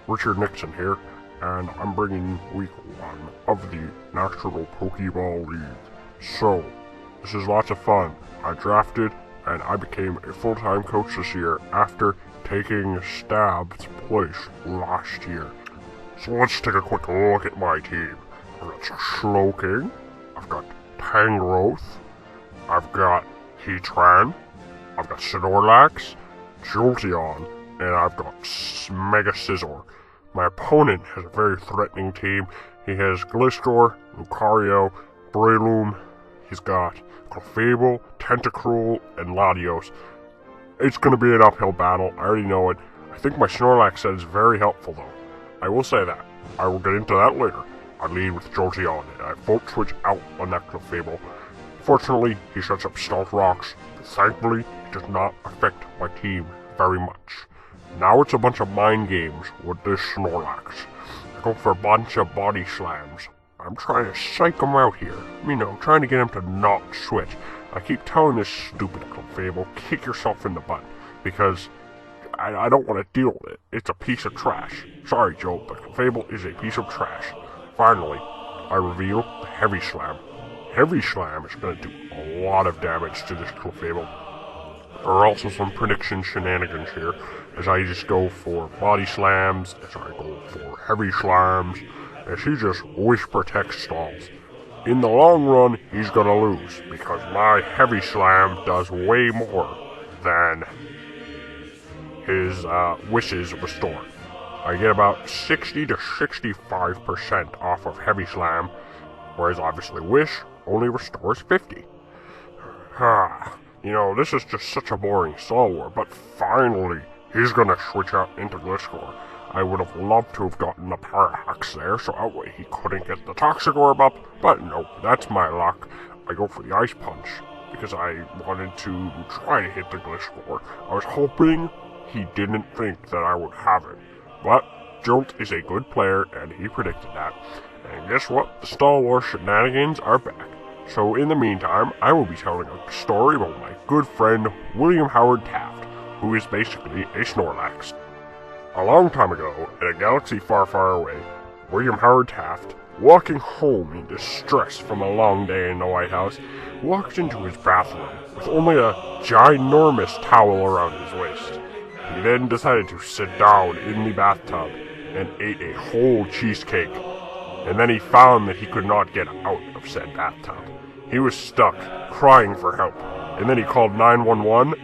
SlickRickNixon here, and I'm bringing week 1 of the National Pokeball League. So, this is lots of fun. I drafted, and I became a full-time coach this year after taking Stab's place last year. So let's take a quick look at my team. I've got Slowking, I've got Tangrowth, I've got Heatran, I've got Snorlax, Jolteon, and I've got Mega Scizor. My opponent has a very threatening team. He has Gliscor, Lucario, Breloom, he's got Clefable, Tentacruel, and Latios. It's going to be an uphill battle, I already know it. I think my Snorlax set is very helpful though. I will say that. I will get into that later. I lead with Jolteon, and I won't switch out on that Clefable. Fortunately, he shuts up Stealth Rocks, but thankfully, it does not affect my team very much. Now it's a bunch of mind games with this Snorlax. I go for a bunch of body slams. I'm trying to psych him out here. You know, trying to get him to not switch. I keep telling this stupid Clefable, kick yourself in the butt, because I don't want to deal with it. It's a piece of trash. Sorry, Jolt, but Clefable is a piece of trash. Finally, I reveal the Heavy Slam. Heavy Slam is going to do a lot of damage to this Clefable. There are also some prediction shenanigans here, as I just go for body slams, as I go for heavy slams, as he just wish protect stalls. In the long run, he's gonna lose, because my heavy slam does way more than his wishes restore. I get about 60 to 65% off of heavy slam, whereas obviously wish only restores 50. You know, this is just such a boring Star War, but finally, he's gonna switch out into Gliscor. I would have loved to have gotten a Parahax there, so that way he couldn't get the Toxic Orb up, but no, that's my luck. I go for the Ice Punch, because I wanted to try to hit the Gliscor. I was hoping he didn't think that I would have it, but Jolt is a good player, and he predicted that. And guess what? The Star Wars shenanigans are back. So in the meantime, I will be telling a story about my good friend William Howard Taft, who is basically a Snorlax. A long time ago, in a galaxy far, far away, William Howard Taft, walking home in distress from a long day in the White House, walked into his bathroom with only a ginormous towel around his waist. He then decided to sit down in the bathtub and ate a whole cheesecake. And then he found that he could not get out of said bathtub. He was stuck, crying for help, and then he called 911,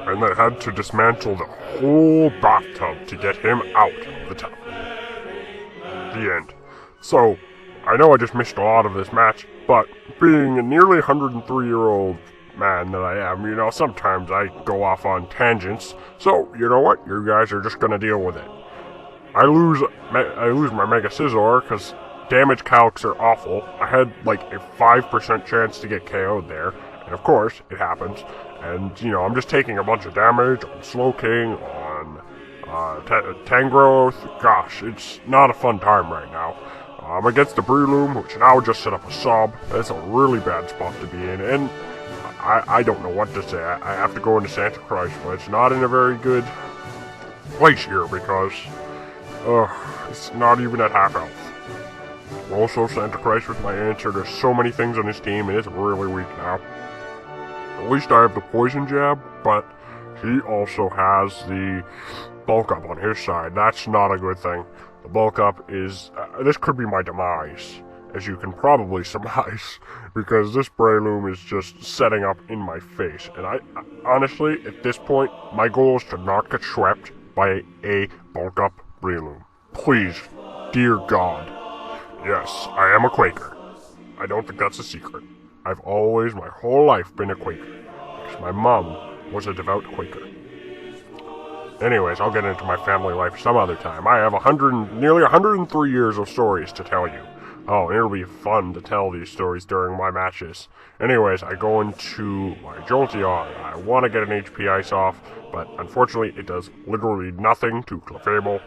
and they had to dismantle the whole bathtub to get him out of the tub. The end. So, I know I just missed a lot of this match, but being a nearly 103-year-old man that I am, you know, sometimes I go off on tangents, so, you know what, you guys are just gonna deal with it. I lose my Mega Scizor, because damage calcs are awful. I had like a 5% chance to get KO'd there, and of course, it happens. And, you know, I'm just taking a bunch of damage on Slowking, on Tangrowth. Gosh, it's not a fun time right now. I'm against the Breloom, which now just set up a sub. That's a really bad spot to be in, and I don't know what to say. I have to go into Santa Cruz, but it's not in a very good place here, because it's not even at half health. Also, Santa Christ was my answer. There's so many things on his team, and it's really weak now. At least I have the Poison Jab, but he also has the Bulk Up on his side. That's not a good thing. The Bulk Up is... this could be my demise, as you can probably surmise, because this Breloom is just setting up in my face. And I honestly, at this point, my goal is to not get swept by a Bulk Up Breloom. Please, dear God. Yes, I am a Quaker. I don't think that's a secret. I've always, my whole life, been a Quaker, because my mom was a devout Quaker. Anyways, I'll get into my family life some other time. I have nearly 103 years of stories to tell you. Oh, and it'll be fun to tell these stories during my matches. Anyways, I go into my Jolteon. I want to get an HP Ice off, but unfortunately it does literally nothing to Clefable.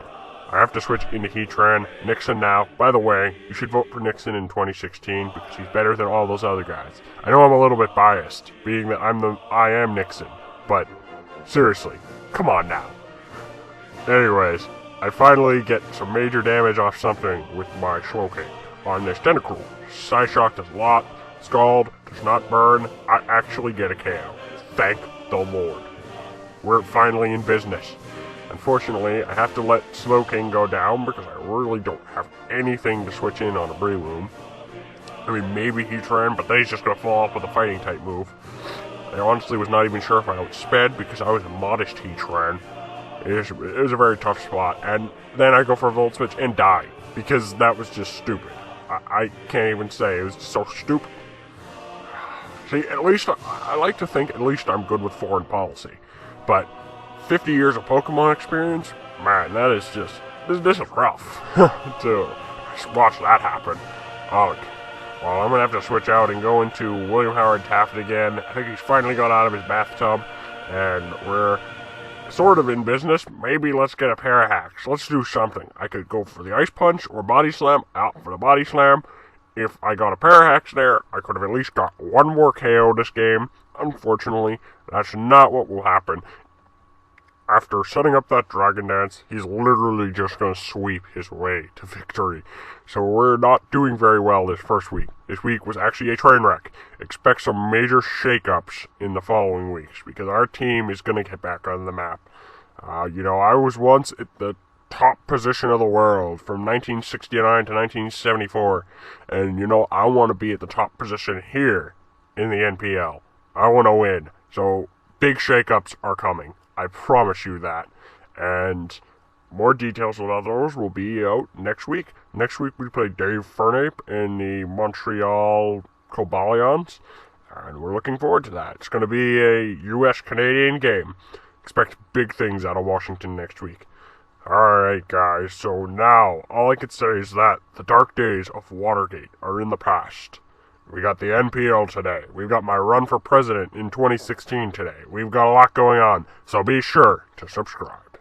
I have to switch into Heatran. Nixon now. By the way, you should vote for Nixon in 2016 because he's better than all those other guys. I know I'm a little bit biased, being that I am Nixon, but seriously, come on now. Anyways, I finally get some major damage off something with my Slowking on this Tentacruel. Psyshock does a lot. Scald does not burn. I actually get a KO. Thank the Lord. We're finally in business. Unfortunately, I have to let Slowking go down because I really don't have anything to switch in on a Breloom. I mean, maybe Heatran, but then he's just going to fall off with a fighting type move. I honestly was not even sure if I outsped because I was a modest Heatran. It was a very tough spot, and then I go for a Volt Switch and die because that was just stupid. I can't even say, it was so stupid. See, at least, I like to think at least I'm good with foreign policy. But 50 years of Pokemon experience, man, that is just, this is rough to watch that happen. Oh, well, I'm going to have to switch out and go into William Howard Taft again. I think he's finally got out of his bathtub, and we're sort of in business. Maybe let's get a pair of hacks. Let's do something. I could go for the Ice Punch or Body Slam. Out for the Body Slam. If I got a pair of hacks there, I could have at least got one more KO this game. Unfortunately, that's not what will happen. After setting up that Dragon Dance, he's literally just going to sweep his way to victory. So we're not doing very well this first week. This week was actually a train wreck. Expect some major shakeups in the following weeks because our team is going to get back on the map. I was once at the top position of the world from 1969 to 1974. And, I want to be at the top position here in the NPL. I want to win. So big shakeups are coming. I promise you that. And more details about those will be out next week. Next week we play Dave Fernape in the Montreal Cobalions. And we're looking forward to that. It's going to be a US-Canadian game. Expect big things out of Washington next week. Alright guys, so now all I can say is that the dark days of Watergate are in the past. We got the NPL today. We've got my run for president in 2016 today. We've got a lot going on, so be sure to subscribe.